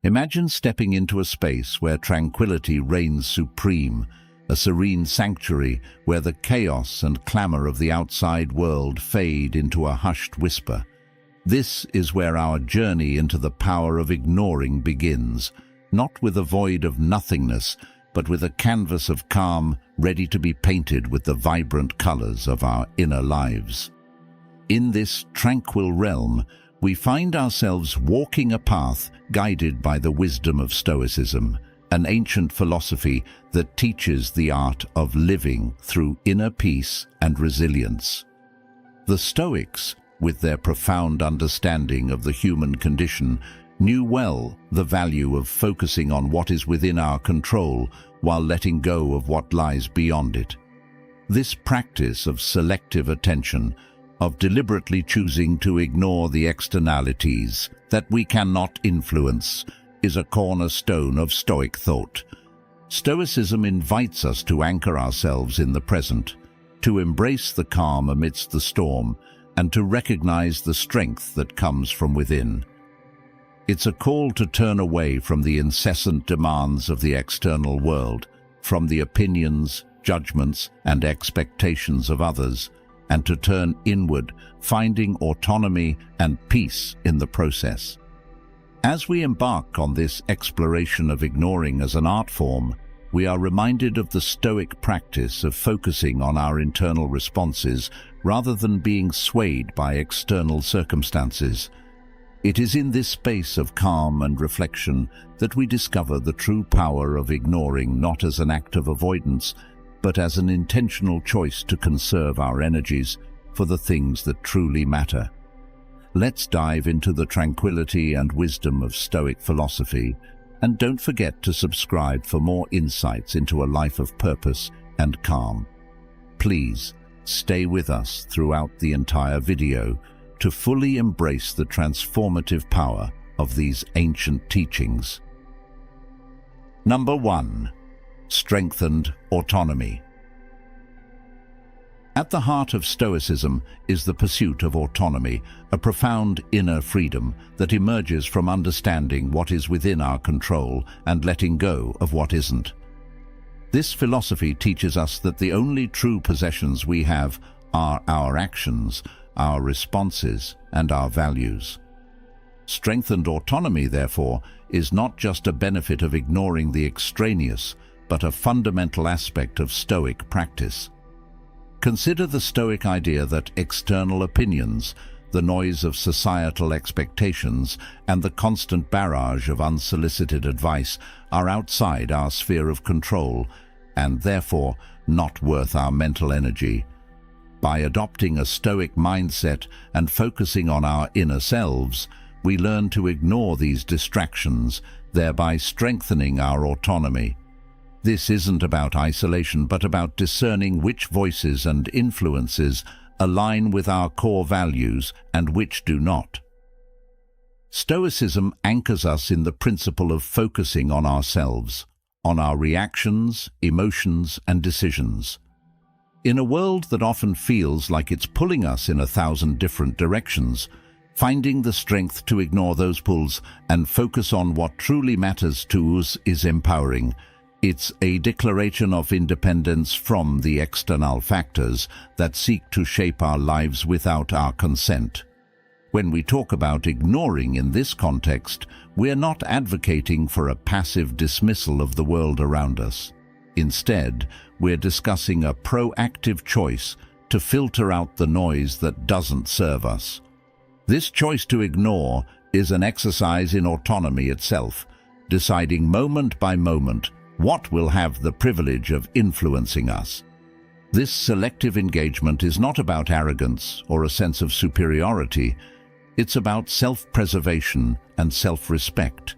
Imagine stepping into a space where tranquility reigns supreme, a serene sanctuary where the chaos and clamor of the outside world fade into a hushed whisper. This is where our journey into the power of ignoring begins, not with a void of nothingness, but with a canvas of calm ready to be painted with the vibrant colors of our inner lives. In this tranquil realm, we find ourselves walking a path guided by the wisdom of Stoicism, an ancient philosophy that teaches the art of living through inner peace and resilience. The Stoics, with their profound understanding of the human condition, knew well the value of focusing on what is within our control while letting go of what lies beyond it. This practice of selective attention, of deliberately choosing to ignore the externalities that we cannot influence, is a cornerstone of Stoic thought. Stoicism invites us to anchor ourselves in the present, to embrace the calm amidst the storm, and to recognize the strength that comes from within. It's a call to turn away from the incessant demands of the external world, from the opinions, judgments, and expectations of others, and to turn inward, finding autonomy and peace in the process. As we embark on this exploration of ignoring as an art form, we are reminded of the Stoic practice of focusing on our internal responses rather than being swayed by external circumstances. It is in this space of calm and reflection that we discover the true power of ignoring, not as an act of avoidance, but as an intentional choice to conserve our energies for the things that truly matter. Let's dive into the tranquility and wisdom of Stoic philosophy, and don't forget to subscribe for more insights into a life of purpose and calm. Please stay with us throughout the entire video to fully embrace the transformative power of these ancient teachings. Number 1. Strengthened autonomy. At the heart of Stoicism is the pursuit of autonomy, a profound inner freedom that emerges from understanding what is within our control and letting go of what isn't. This philosophy teaches us that the only true possessions we have are our actions, our responses, and our values. Strengthened autonomy, therefore, is not just a benefit of ignoring the extraneous, but a fundamental aspect of Stoic practice. Consider the Stoic idea that external opinions, the noise of societal expectations, and the constant barrage of unsolicited advice are outside our sphere of control and therefore not worth our mental energy. By adopting a Stoic mindset and focusing on our inner selves, we learn to ignore these distractions, thereby strengthening our autonomy. This isn't about isolation, but about discerning which voices and influences align with our core values and which do not. Stoicism anchors us in the principle of focusing on ourselves, on our reactions, emotions, and decisions. In a world that often feels like it's pulling us in 1,000 different directions, finding the strength to ignore those pulls and focus on what truly matters to us is empowering. It's a declaration of independence from the external factors that seek to shape our lives without our consent. When we talk about ignoring in this context, we're not advocating for a passive dismissal of the world around us. Instead, we're discussing a proactive choice to filter out the noise that doesn't serve us. This choice to ignore is an exercise in autonomy itself, deciding moment by moment what will have the privilege of influencing us. This selective engagement is not about arrogance or a sense of superiority. It's about self-preservation and self-respect.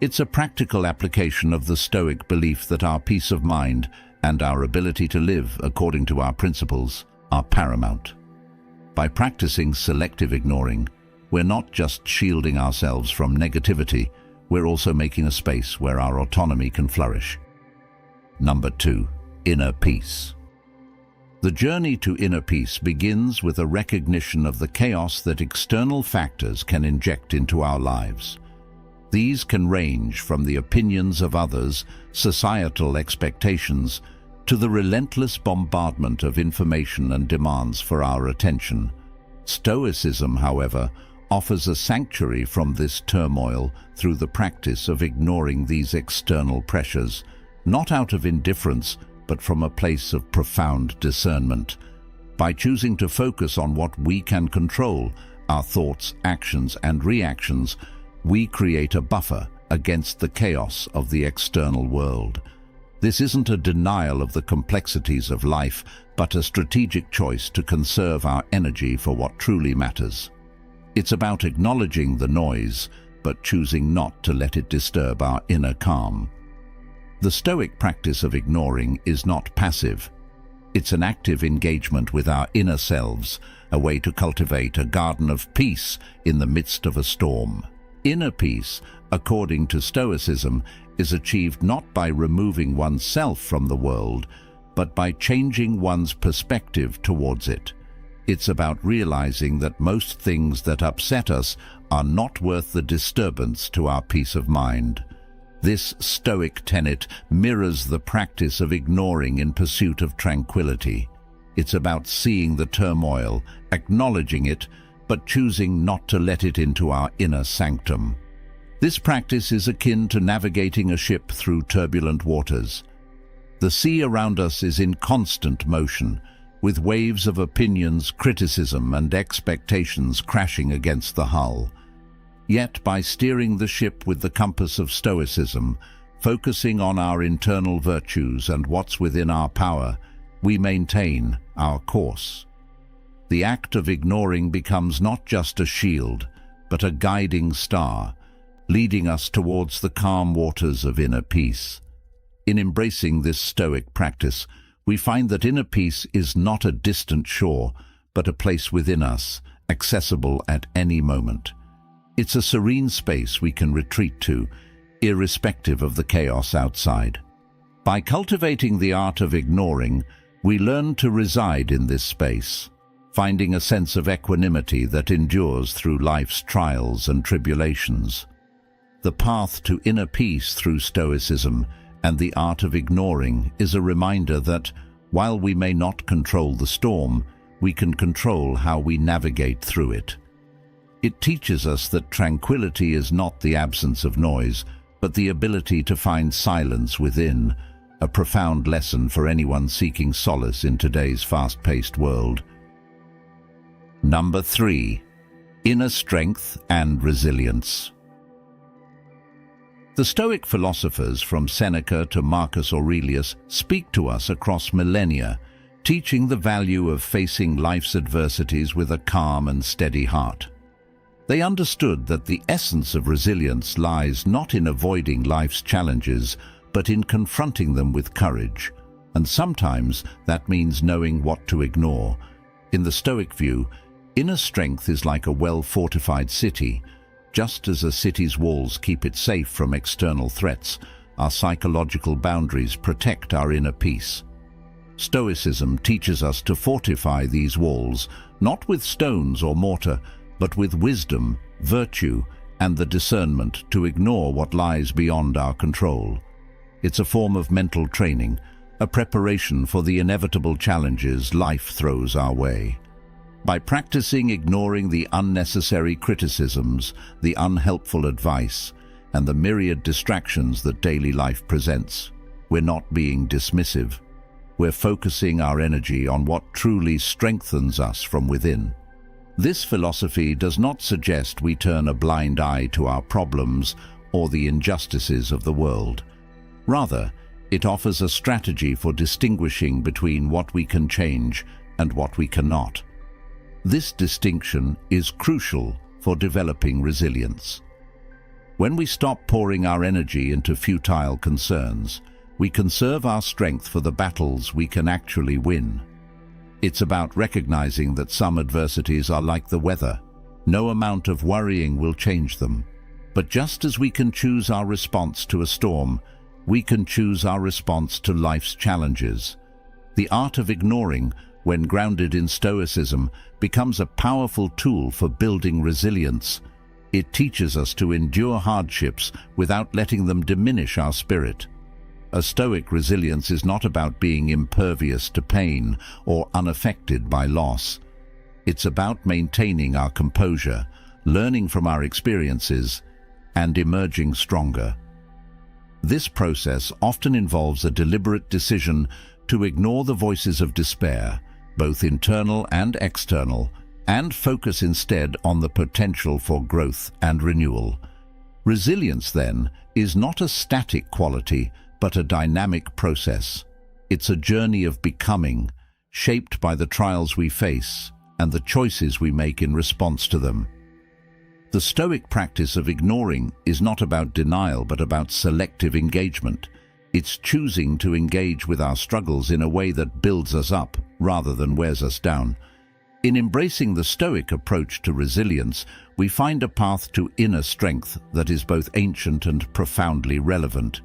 It's a practical application of the Stoic belief that our peace of mind and our ability to live according to our principles are paramount. By practicing selective ignoring, we're not just shielding ourselves from negativity, we're also making a space where our autonomy can flourish. Number 2. Inner peace. The journey to inner peace begins with a recognition of the chaos that external factors can inject into our lives. These can range from the opinions of others, societal expectations, to the relentless bombardment of information and demands for our attention. Stoicism, however, offers a sanctuary from this turmoil through the practice of ignoring these external pressures, not out of indifference, but from a place of profound discernment. By choosing to focus on what we can control, our thoughts, actions, and reactions, we create a buffer against the chaos of the external world. This isn't a denial of the complexities of life, but a strategic choice to conserve our energy for what truly matters. It's about acknowledging the noise, but choosing not to let it disturb our inner calm. The Stoic practice of ignoring is not passive. It's an active engagement with our inner selves, a way to cultivate a garden of peace in the midst of a storm. Inner peace, according to Stoicism, is achieved not by removing oneself from the world, but by changing one's perspective towards it. It's about realizing that most things that upset us are not worth the disturbance to our peace of mind. This Stoic tenet mirrors the practice of ignoring in pursuit of tranquility. It's about seeing the turmoil, acknowledging it, but choosing not to let it into our inner sanctum. This practice is akin to navigating a ship through turbulent waters. The sea around us is in constant motion, with waves of opinions, criticism, and expectations crashing against the hull. Yet, by steering the ship with the compass of Stoicism, focusing on our internal virtues and what's within our power, we maintain our course. The act of ignoring becomes not just a shield, but a guiding star, leading us towards the calm waters of inner peace. In embracing this Stoic practice, we find that inner peace is not a distant shore, but a place within us, accessible at any moment. It's a serene space we can retreat to, irrespective of the chaos outside. By cultivating the art of ignoring, we learn to reside in this space, finding a sense of equanimity that endures through life's trials and tribulations. The path to inner peace through Stoicism and the art of ignoring is a reminder that, while we may not control the storm, we can control how we navigate through it. It teaches us that tranquility is not the absence of noise, but the ability to find silence within, a profound lesson for anyone seeking solace in today's fast-paced world. Number 3. Inner strength and resilience. The Stoic philosophers, from Seneca to Marcus Aurelius, speak to us across millennia, teaching the value of facing life's adversities with a calm and steady heart. They understood that the essence of resilience lies not in avoiding life's challenges, but in confronting them with courage. And sometimes that means knowing what to ignore. In the Stoic view, inner strength is like a well-fortified city. Just as a city's walls keep it safe from external threats, our psychological boundaries protect our inner peace. Stoicism teaches us to fortify these walls, not with stones or mortar, but with wisdom, virtue, and the discernment to ignore what lies beyond our control. It's a form of mental training, a preparation for the inevitable challenges life throws our way. By practicing ignoring the unnecessary criticisms, the unhelpful advice, and the myriad distractions that daily life presents, we're not being dismissive. We're focusing our energy on what truly strengthens us from within. This philosophy does not suggest we turn a blind eye to our problems or the injustices of the world. Rather, it offers a strategy for distinguishing between what we can change and what we cannot. This distinction is crucial for developing resilience. When we stop pouring our energy into futile concerns, we conserve our strength for the battles we can actually win. It's about recognizing that some adversities are like the weather. No amount of worrying will change them. But just as we can choose our response to a storm, we can choose our response to life's challenges. The art of ignoring, when grounded in Stoicism, becomes a powerful tool for building resilience. It teaches us to endure hardships without letting them diminish our spirit. A Stoic resilience is not about being impervious to pain or unaffected by loss. It's about maintaining our composure, learning from our experiences, and emerging stronger. This process often involves a deliberate decision to ignore the voices of despair, both internal and external, and focus instead on the potential for growth and renewal. Resilience, then, is not a static quality, but a dynamic process. It's a journey of becoming, shaped by the trials we face and the choices we make in response to them. The Stoic practice of ignoring is not about denial, but about selective engagement. It's choosing to engage with our struggles in a way that builds us up rather than wears us down. In embracing the Stoic approach to resilience, we find a path to inner strength that is both ancient and profoundly relevant.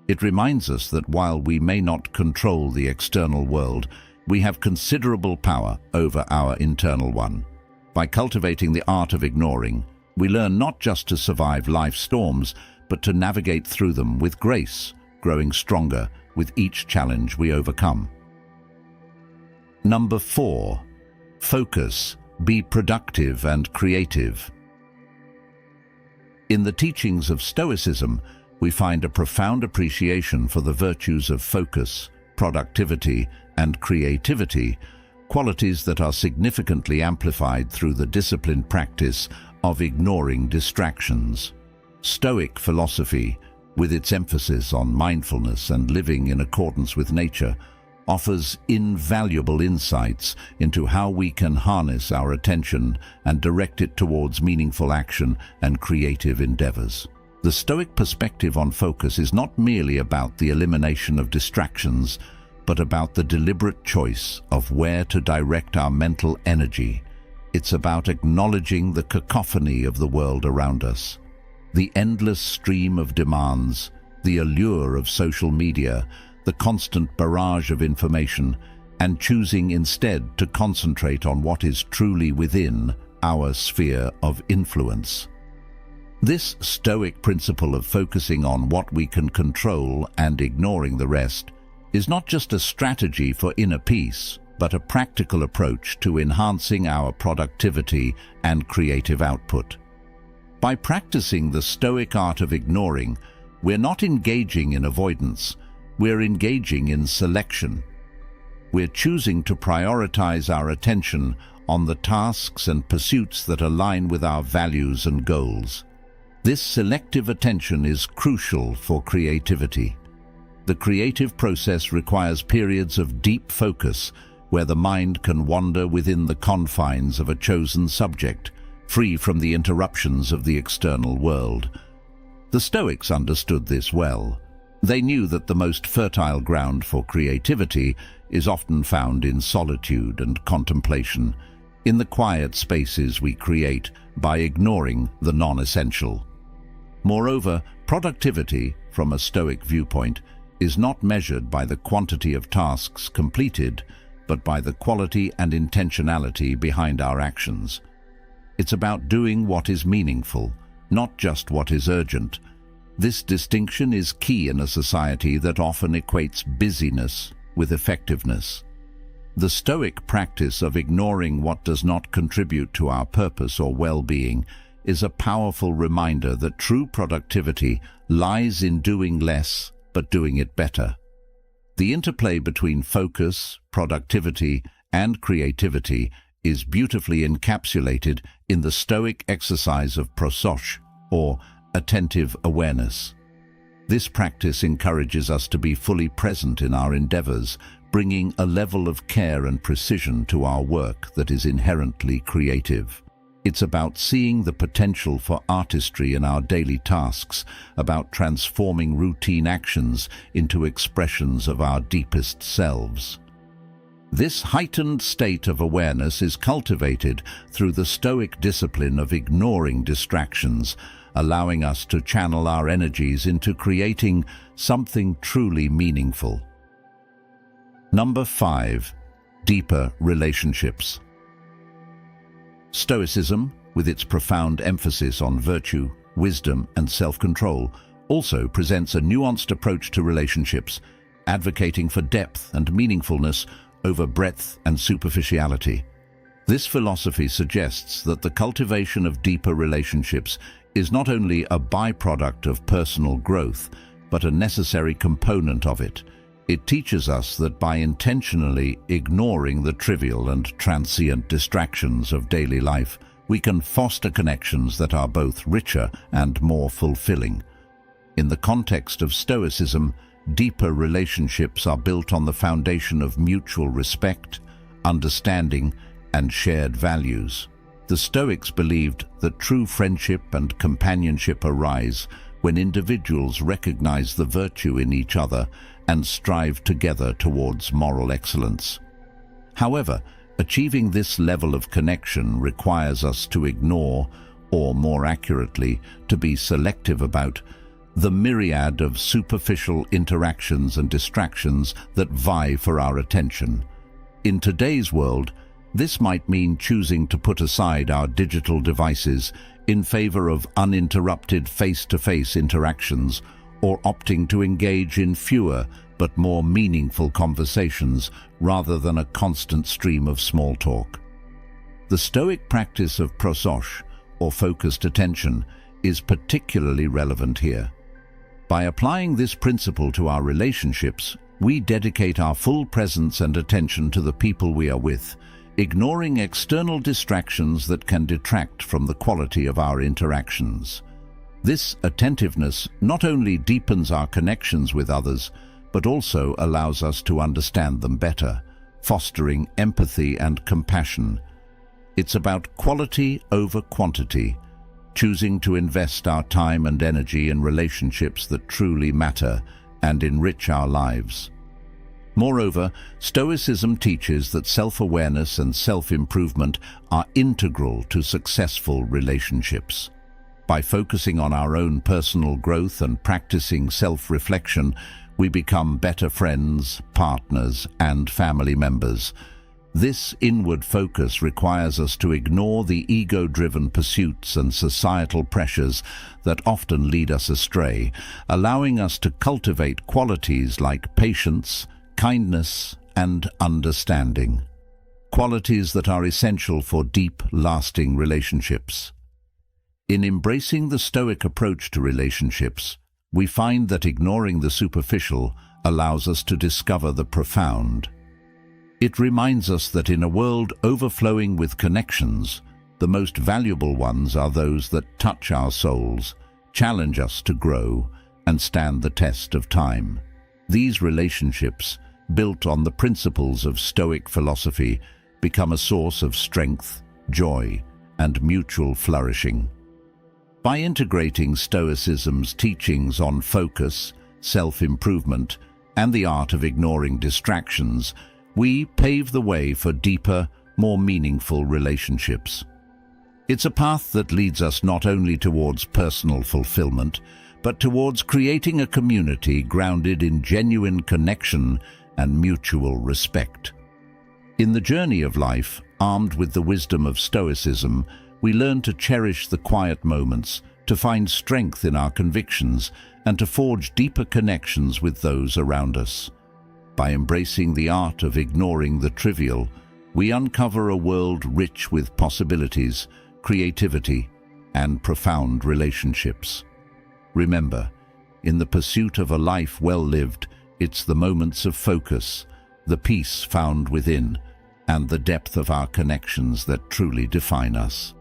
It reminds us that while we may not control the external world, we have considerable power over our internal one. By cultivating the art of ignoring, we learn not just to survive life's storms, but to navigate through them with grace, growing stronger with each challenge we overcome. Number 4. Focus. Be productive and creative. In the teachings of Stoicism, we find a profound appreciation for the virtues of focus, productivity, and creativity, qualities that are significantly amplified through the disciplined practice of ignoring distractions. Stoic philosophy, with its emphasis on mindfulness and living in accordance with nature, offers invaluable insights into how we can harness our attention and direct it towards meaningful action and creative endeavors. The Stoic perspective on focus is not merely about the elimination of distractions, but about the deliberate choice of where to direct our mental energy. It's about acknowledging the cacophony of the world around us, the endless stream of demands, the allure of social media, the constant barrage of information, and choosing instead to concentrate on what is truly within our sphere of influence. This Stoic principle of focusing on what we can control and ignoring the rest is not just a strategy for inner peace, but a practical approach to enhancing our productivity and creative output. By practicing the Stoic art of ignoring, we're not engaging in avoidance, we're engaging in selection. We're choosing to prioritize our attention on the tasks and pursuits that align with our values and goals. This selective attention is crucial for creativity. The creative process requires periods of deep focus, where the mind can wander within the confines of a chosen subject, free from the interruptions of the external world. The Stoics understood this well. They knew that the most fertile ground for creativity is often found in solitude and contemplation, in the quiet spaces we create by ignoring the non-essential. Moreover, productivity, from a Stoic viewpoint, is not measured by the quantity of tasks completed, but by the quality and intentionality behind our actions. It's about doing what is meaningful, not just what is urgent. This distinction is key in a society that often equates busyness with effectiveness. The Stoic practice of ignoring what does not contribute to our purpose or well-being is a powerful reminder that true productivity lies in doing less, but doing it better. The interplay between focus, productivity, and creativity is beautifully encapsulated in the Stoic exercise of provoke, or attentive awareness. This practice encourages us to be fully present in our endeavors, bringing a level of care and precision to our work that is inherently creative. It's about seeing the potential for artistry in our daily tasks, about transforming routine actions into expressions of our deepest selves. This heightened state of awareness is cultivated through the Stoic discipline of ignoring distractions, allowing us to channel our energies into creating something truly meaningful. Number 5. Deeper relationships. Stoicism, with its profound emphasis on virtue, wisdom, and self-control, also presents a nuanced approach to relationships, advocating for depth and meaningfulness over breadth and superficiality. This philosophy suggests that the cultivation of deeper relationships is not only a byproduct of personal growth, but a necessary component of it. It teaches us that by intentionally ignoring the trivial and transient distractions of daily life, we can foster connections that are both richer and more fulfilling. In the context of Stoicism, deeper relationships are built on the foundation of mutual respect, understanding, and shared values. The Stoics believed that true friendship and companionship arise when individuals recognize the virtue in each other and strive together towards moral excellence. However, achieving this level of connection requires us to ignore, or more accurately, to be selective about, the myriad of superficial interactions and distractions that vie for our attention. In today's world, this might mean choosing to put aside our digital devices in favor of uninterrupted face-to-face interactions, or opting to engage in fewer but more meaningful conversations rather than a constant stream of small talk. The Stoic practice of provoke, or focused attention, is particularly relevant here. By applying this principle to our relationships, we dedicate our full presence and attention to the people we are with, ignoring external distractions that can detract from the quality of our interactions. This attentiveness not only deepens our connections with others, but also allows us to understand them better, fostering empathy and compassion. It's about quality over quantity, choosing to invest our time and energy in relationships that truly matter and enrich our lives. Moreover, Stoicism teaches that self-awareness and self-improvement are integral to successful relationships. By focusing on our own personal growth and practicing self-reflection, we become better friends, partners, and family members. This inward focus requires us to ignore the ego-driven pursuits and societal pressures that often lead us astray, allowing us to cultivate qualities like patience, kindness, and understanding. Qualities that are essential for deep, lasting relationships. In embracing the Stoic approach to relationships, we find that ignoring the superficial allows us to discover the profound. It reminds us that in a world overflowing with connections, the most valuable ones are those that touch our souls, challenge us to grow, and stand the test of time. These relationships, built on the principles of Stoic philosophy, become a source of strength, joy, and mutual flourishing. By integrating Stoicism's teachings on focus, self-improvement, and the art of ignoring distractions, we pave the way for deeper, more meaningful relationships. It's a path that leads us not only towards personal fulfillment, but towards creating a community grounded in genuine connection and mutual respect. In the journey of life, armed with the wisdom of Stoicism, we learn to cherish the quiet moments, to find strength in our convictions, and to forge deeper connections with those around us. By embracing the art of ignoring the trivial, we uncover a world rich with possibilities, creativity, and profound relationships. Remember, in the pursuit of a life well lived, it's the moments of focus, the peace found within, and the depth of our connections that truly define us.